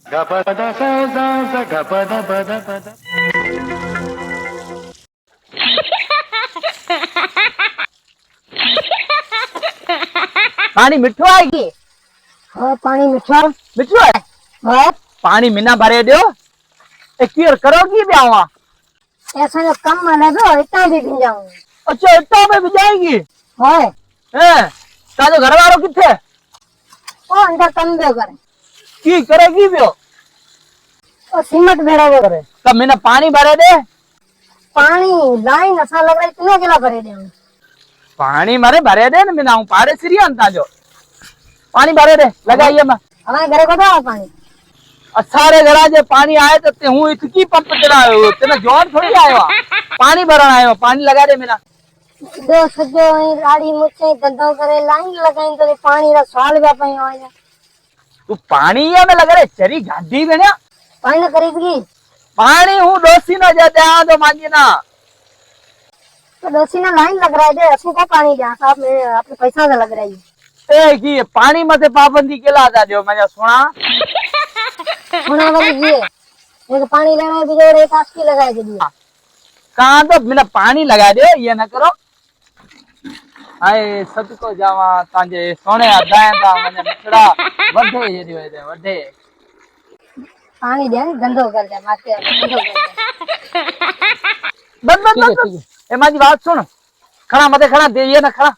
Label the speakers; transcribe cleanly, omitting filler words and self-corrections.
Speaker 1: पानी मिठो आएगी।
Speaker 2: हाँ पानी मीठा
Speaker 1: मिठो है।
Speaker 2: हाँ
Speaker 1: पानी मिना भरे दो। एक क्लियर करोगी ब्यावा।
Speaker 2: ऐसा जो कम माना दो इतना भी भिन जाऊंगी।
Speaker 1: अच्छा इतना में भी जाएगी।
Speaker 2: हाँ
Speaker 1: हैं ताजो घर वालों किथे
Speaker 2: वो अंदर कम दे करे
Speaker 1: की करेगी ब्यो।
Speaker 2: वो सीमेंट भेड़ा वो करे।
Speaker 1: तब मैंने पानी भरे दे।
Speaker 2: पानी लाइन ऐसा लग रहा है इतना किला भरे दे हम।
Speaker 1: पानी मारे भरे दे ना मैंने हूँ पारे सीरिया ताजो पानी भरे दे लगाइए मैं
Speaker 2: हमारे घरे को दो पानी।
Speaker 1: सारे घरा जे पानी आए तो ते हूँ इतकी पंप चलायो तेना जोर थोड़ी आयो पानी भरण आयो पानी लगा दे मेरा
Speaker 2: दो सजो राड़ी मुच्छे धंधो करे लाइन लगाई तो पानी रा सवाल भी पाई आया।
Speaker 1: तू पानी ये में लगा रे चरी गांधी बेना
Speaker 2: पानी ना खरीदगी
Speaker 1: पानी हूँ दोस्ती ना जाते आ तो मांगी ना
Speaker 2: तो दोसी ना लाइन लग रहा है दे असू का पानी जहाँ साहब मेरे अपने पैसा से लग रहा है।
Speaker 1: ए की पानी मते पाबंदी केला था जो मैं सुना
Speaker 2: होना वाली जी एक पानी लेना है बिजोड़ एक आस्की लगाए के दिया।
Speaker 1: कहाँ तो मैंने पानी लगा दे ये ना करो आए सच को जावा तांजे सोने अदाय था मैंने मिठड़ा वधे ये दिवे दे वधे
Speaker 2: पानी दे धंधो कर दे माथे धंधो कर दे
Speaker 1: बस बस बस ए माजी बात सुन खड़ा मते खड़ा दे ये ना खड़ा